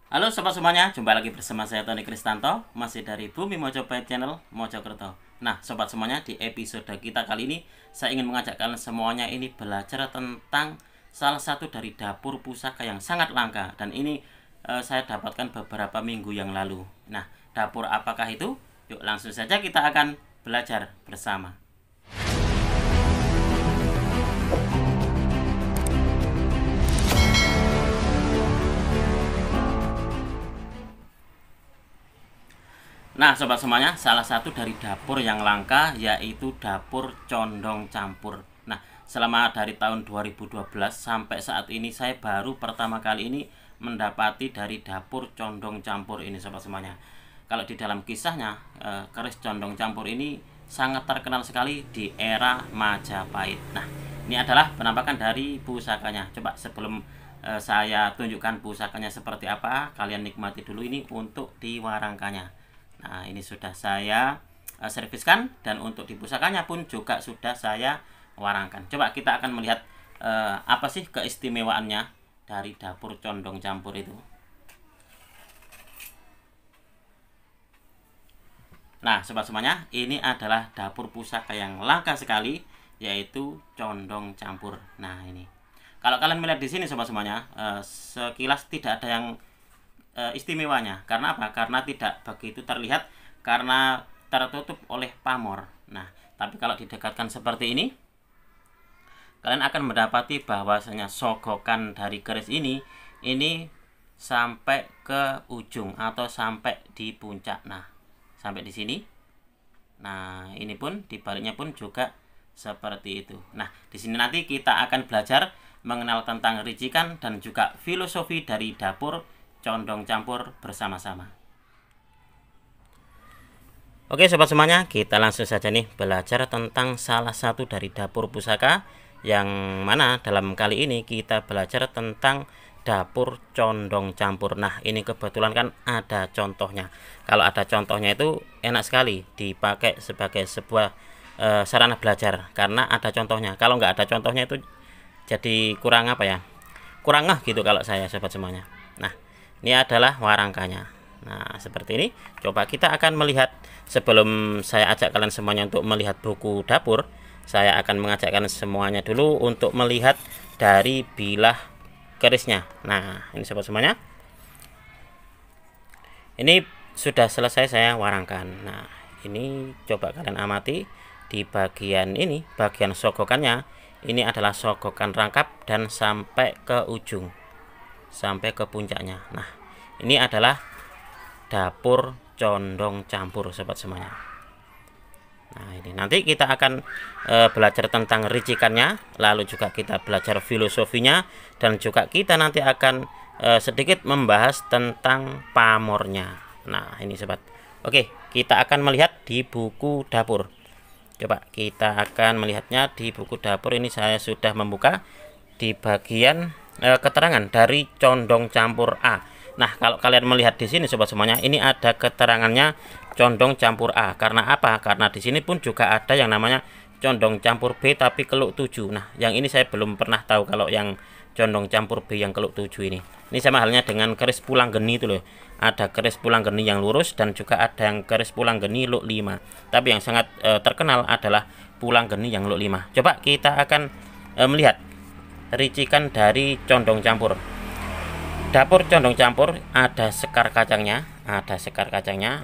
Halo sobat semuanya, jumpa lagi bersama saya Tony Kristanto, masih dari Bumi Mojopahit Channel Mojokerto. Nah sobat semuanya, di episode kita kali ini saya ingin mengajak kalian semuanya ini belajar tentang salah satu dari dapur pusaka yang sangat langka. Dan ini saya dapatkan beberapa minggu yang lalu. Nah, dapur apakah itu? Yuk langsung saja kita akan belajar bersama. Nah sobat semuanya, salah satu dari dapur yang langka yaitu dapur condong campur. Nah, selama dari tahun 2012 sampai saat ini saya baru pertama kali ini mendapati dari dapur condong campur ini sobat semuanya. Kalau di dalam kisahnya, keris condong campur ini sangat terkenal sekali di era Majapahit. Nah, ini adalah penampakan dari pusakanya. Coba sebelum saya tunjukkan pusakanya seperti apa, kalian nikmati dulu ini untuk diwarangkannya. Nah, ini sudah saya serviskan, dan untuk di pusakanya pun juga sudah saya warangkan. Coba kita akan melihat apa sih keistimewaannya dari dapur condong campur itu. Nah, sobat semuanya, ini adalah dapur pusaka yang langka sekali, yaitu condong campur. Nah, ini. Kalau kalian melihat di sini sobat semuanya, sekilas tidak ada yang istimewanya. Karena apa? Karena tidak begitu terlihat karena tertutup oleh pamor. Nah, tapi kalau didekatkan seperti ini, kalian akan mendapati bahwasanya sogokan dari keris ini sampai ke ujung atau sampai di puncak. Nah, sampai di sini. Nah, ini pun dibaliknya pun juga seperti itu. Nah, di sini nanti kita akan belajar mengenal tentang ricikan dan juga filosofi dari dapur condong campur bersama-sama. Oke sobat semuanya, kita langsung saja nih belajar tentang salah satu dari dapur pusaka, yang mana dalam kali ini kita belajar tentang dapur condong campur. Nah, ini kebetulan kan ada contohnya. Kalau ada contohnya itu enak sekali dipakai sebagai sebuah sarana belajar, karena ada contohnya. Kalau nggak ada contohnya itu jadi kurang apa ya, kurang ngeh gitu kalau saya sobat semuanya. Nah, ini adalah warangkanya. Nah, seperti ini. Coba kita akan melihat, sebelum saya ajak kalian semuanya untuk melihat buku dapur, saya akan mengajak kalian semuanya dulu untuk melihat dari bilah kerisnya. Nah, ini sobat semuanya. Ini sudah selesai saya warangkan. Nah, ini coba kalian amati di bagian ini, bagian sogokannya. Ini adalah sogokan rangkap dan sampai ke ujung, sampai ke puncaknya. Nah, ini adalah dapur condong campur sobat semuanya. Nah, ini nanti kita akan belajar tentang ricikannya, lalu juga kita belajar filosofinya, dan juga kita nanti akan sedikit membahas tentang pamornya. Nah, ini sobat. Oke, kita akan melihat di buku dapur. Coba kita akan melihatnya di buku dapur. Ini saya sudah membuka di bagian keterangan dari condong campur A. Nah, kalau kalian melihat di sini sobat semuanya, ini ada keterangannya condong campur A. Karena apa? Karena di sini pun juga ada yang namanya condong campur B tapi keluk 7. Nah, yang ini saya belum pernah tahu kalau yang condong campur B yang keluk 7 ini. Ini sama halnya dengan keris pulang geni itu loh. Ada keris pulang geni yang lurus dan juga ada yang keris pulang geni luk 5. Tapi yang sangat terkenal adalah pulang geni yang luk 5. Coba kita akan melihat ricikan dari condong campur. Dapur condong campur ada sekar kacangnya,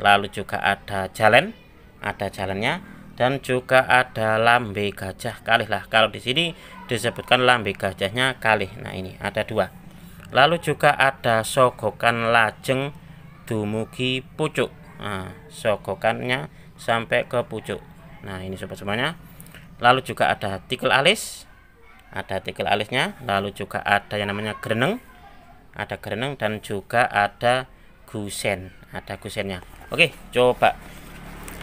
lalu juga ada jalannya, dan juga ada lambe gajah kalih lah. Kalau di sini disebutkan lambe gajahnya kalih. Nah, ini ada 2. Lalu juga ada sogokan lajeng dumugi pucuk. Nah, sogokannya sampai ke pucuk. Nah, ini sobat semuanya. Lalu juga ada tikel alis. Ada tikel alisnya, lalu juga ada yang namanya greneng. Ada greneng dan juga ada gusen. Ada gusennya. Oke, coba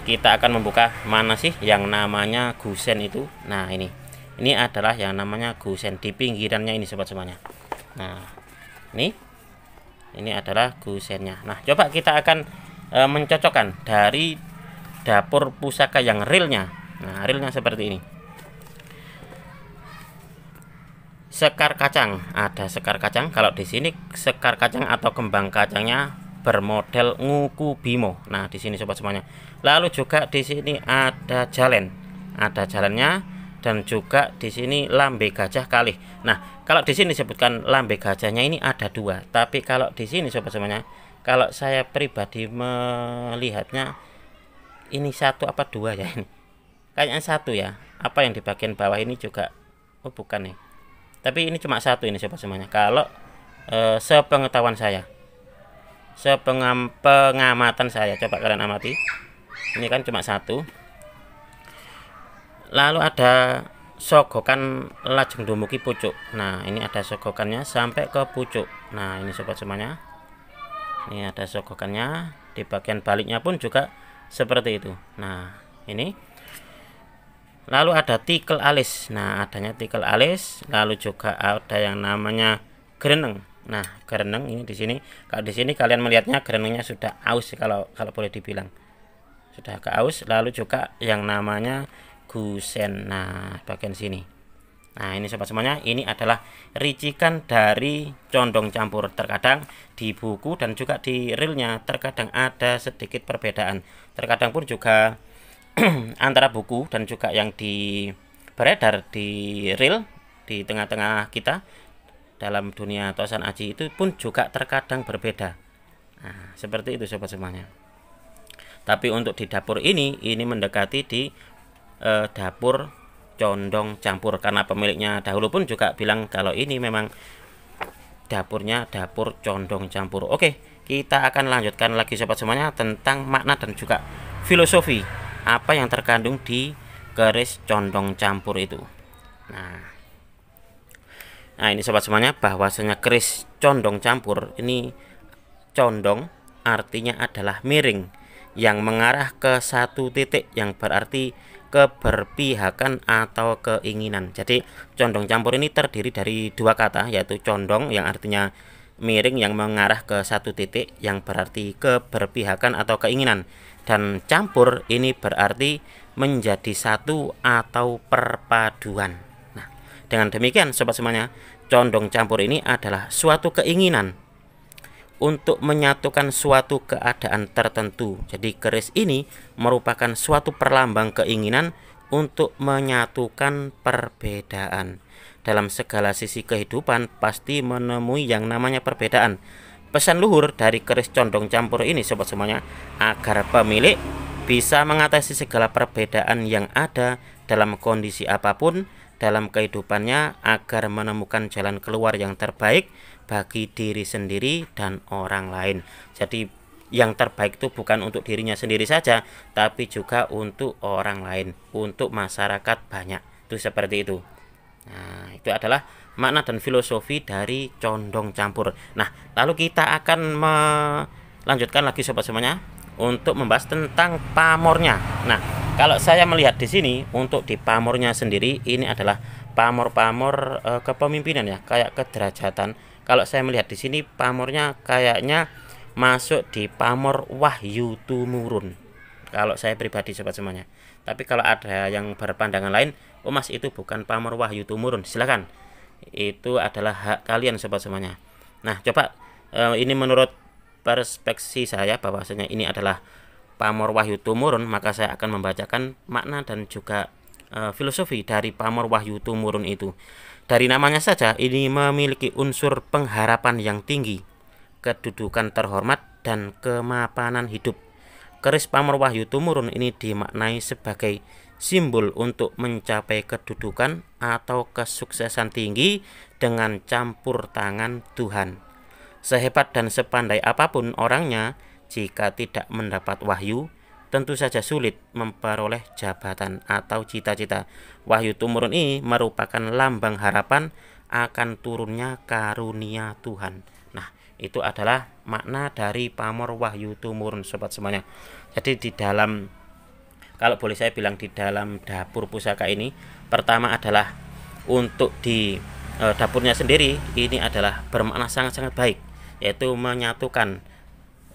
kita akan membuka mana sih yang namanya gusen itu. Nah, ini. Ini adalah yang namanya gusen di pinggirannya ini sobat semuanya. Nah, ini adalah gusennya. Nah, coba kita akan mencocokkan dari dapur pusaka yang realnya. Nah, realnya seperti ini. sekar kacang, ada sekar kacang. Kalau di sini sekar kacang atau kembang kacangnya bermodel nguku bimo. Nah, di sini sobat semuanya. Lalu juga di sini ada jalen. Ada jalannya dan juga di sini lambe gajah kalih. Nah, kalau di sini disebutkan lambe gajahnya ini ada dua, tapi kalau di sini sobat semuanya, kalau saya pribadi melihatnya ini satu apa dua ya ini? Kayaknya satu ya. Apa yang di bagian bawah ini juga oh bukan nih. Tapi ini cuma satu ini sobat semuanya. Kalau sepengetahuan saya, pengamatan saya, coba kalian amati. Ini kan cuma satu. Lalu ada sogokan lajeng dumugi pucuk. Nah, ini ada sogokannya sampai ke pucuk. Nah, ini sobat semuanya. Ini ada sogokannya. Di bagian baliknya pun juga seperti itu. Nah, ini. Lalu ada tikel alis. Nah, adanya tikel alis. Lalu juga ada yang namanya gereneng. Nah, gereneng ini di sini. Kalau di sini kalian melihatnya gerenengnya sudah aus kalau boleh dibilang. Sudah ke aus. Lalu juga yang namanya gusen. Nah, bagian sini. Nah, ini sobat semuanya, ini adalah ricikan dari condong campur. Terkadang di buku dan juga di reelnya terkadang ada sedikit perbedaan. Terkadang pun juga antara buku dan juga yang beredar di reel di tengah-tengah kita dalam dunia Tosan Aji itu pun juga terkadang berbeda. Nah, seperti itu sobat semuanya. Tapi untuk di dapur ini mendekati di dapur condong campur, karena pemiliknya dahulu pun juga bilang kalau ini memang dapurnya dapur condong campur. Oke, kita akan lanjutkan lagi sobat semuanya tentang makna dan juga filosofi apa yang terkandung di keris condong campur itu. Nah, ini sobat semuanya, bahwasanya keris condong campur ini, condong artinya adalah miring yang mengarah ke satu titik, yang berarti keberpihakan atau keinginan. Jadi condong campur ini terdiri dari dua kata, yaitu condong yang artinya miring yang mengarah ke satu titik, yang berarti keberpihakan atau keinginan, dan campur ini berarti menjadi satu atau perpaduan. Nah, dengan demikian sobat semuanya, condong campur ini adalah suatu keinginan untuk menyatukan suatu keadaan tertentu. Jadi keris ini merupakan suatu perlambang keinginan untuk menyatukan perbedaan. Dalam segala sisi kehidupan pasti menemui yang namanya perbedaan. Pesan luhur dari keris condong campur ini sobat semuanya, agar pemilik bisa mengatasi segala perbedaan yang ada dalam kondisi apapun dalam kehidupannya, agar menemukan jalan keluar yang terbaik bagi diri sendiri dan orang lain. Jadi yang terbaik itu bukan untuk dirinya sendiri saja, tapi juga untuk orang lain, untuk masyarakat banyak. Itu seperti itu. Nah, itu adalah makna dan filosofi dari condong campur. Nah, lalu kita akan melanjutkan lagi sobat semuanya untuk membahas tentang pamornya. Nah, kalau saya melihat di sini untuk di pamornya sendiri, ini adalah pamor-pamor kepemimpinan ya, kayak kederajatan. Kalau saya melihat di sini pamornya kayaknya masuk di pamor Wahyu Tumurun. Kalau saya pribadi sobat semuanya. Tapi kalau ada yang berpandangan lain, oh mas itu bukan pamor Wahyu Tumurun, silakan. Itu adalah hak kalian sobat semuanya. Nah, coba ini menurut perspektif saya bahwasanya ini adalah pamor Wahyu Tumurun, maka saya akan membacakan makna dan juga filosofi dari pamor Wahyu Tumurun itu. Dari namanya saja ini memiliki unsur pengharapan yang tinggi, kedudukan terhormat dan kemapanan hidup. Keris pamor Wahyu Tumurun ini dimaknai sebagai simbol untuk mencapai kedudukan atau kesuksesan tinggi dengan campur tangan Tuhan. Sehebat dan sepandai apapun orangnya, jika tidak mendapat wahyu, tentu saja sulit memperoleh jabatan atau cita-cita. Wahyu Tumurun ini merupakan lambang harapan akan turunnya karunia Tuhan. Nah, itu adalah makna dari pamor Wahyu Tumurun sobat semuanya. Jadi di dalam, kalau boleh saya bilang, di dalam dapur pusaka ini, pertama adalah untuk di dapurnya sendiri ini adalah bermakna sangat-sangat baik, yaitu menyatukan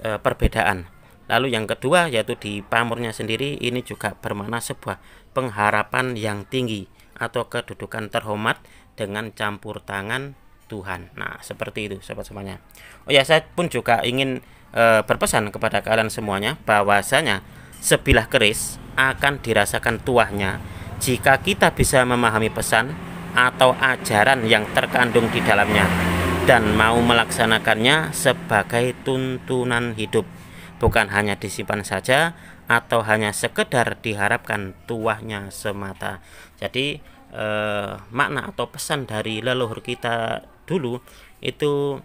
perbedaan. Lalu yang kedua yaitu di pamornya sendiri ini juga bermakna sebuah pengharapan yang tinggi atau kedudukan terhormat dengan campur tangan Tuhan. Nah, seperti itu sobat semuanya. Oh ya, saya pun juga ingin berpesan kepada kalian semuanya bahwasanya sebilah keris akan dirasakan tuahnya jika kita bisa memahami pesan atau ajaran yang terkandung di dalamnya dan mau melaksanakannya sebagai tuntunan hidup, bukan hanya disimpan saja atau hanya sekedar diharapkan tuahnya semata. Jadi makna atau pesan dari leluhur kita dulu itu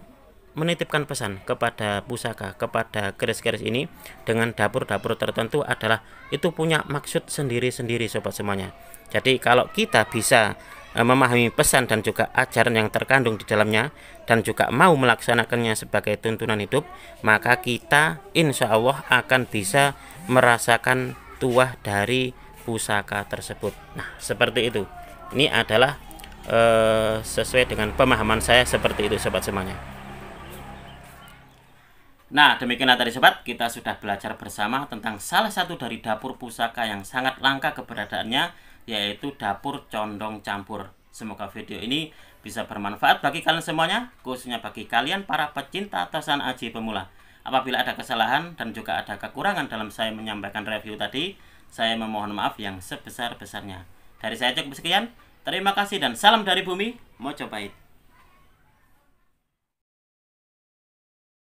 menitipkan pesan kepada pusaka, kepada keris-keris ini dengan dapur-dapur tertentu adalah itu punya maksud sendiri-sendiri sobat semuanya. Jadi kalau kita bisa memahami pesan dan juga ajaran yang terkandung di dalamnya dan juga mau melaksanakannya sebagai tuntunan hidup, maka kita insya Allah akan bisa merasakan tuah dari pusaka tersebut. Nah, seperti itu. Ini adalah sesuai dengan pemahaman saya seperti itu sobat semuanya. Nah, demikianlah tadi sobat, kita sudah belajar bersama tentang salah satu dari dapur pusaka yang sangat langka keberadaannya, yaitu dapur condong campur. Semoga video ini bisa bermanfaat bagi kalian semuanya, khususnya bagi kalian para pecinta tosan aji pemula. Apabila ada kesalahan dan juga ada kekurangan dalam saya menyampaikan review tadi, saya memohon maaf yang sebesar-besarnya. Dari saya cukup sekian, terima kasih dan salam dari bumi Mojopahit.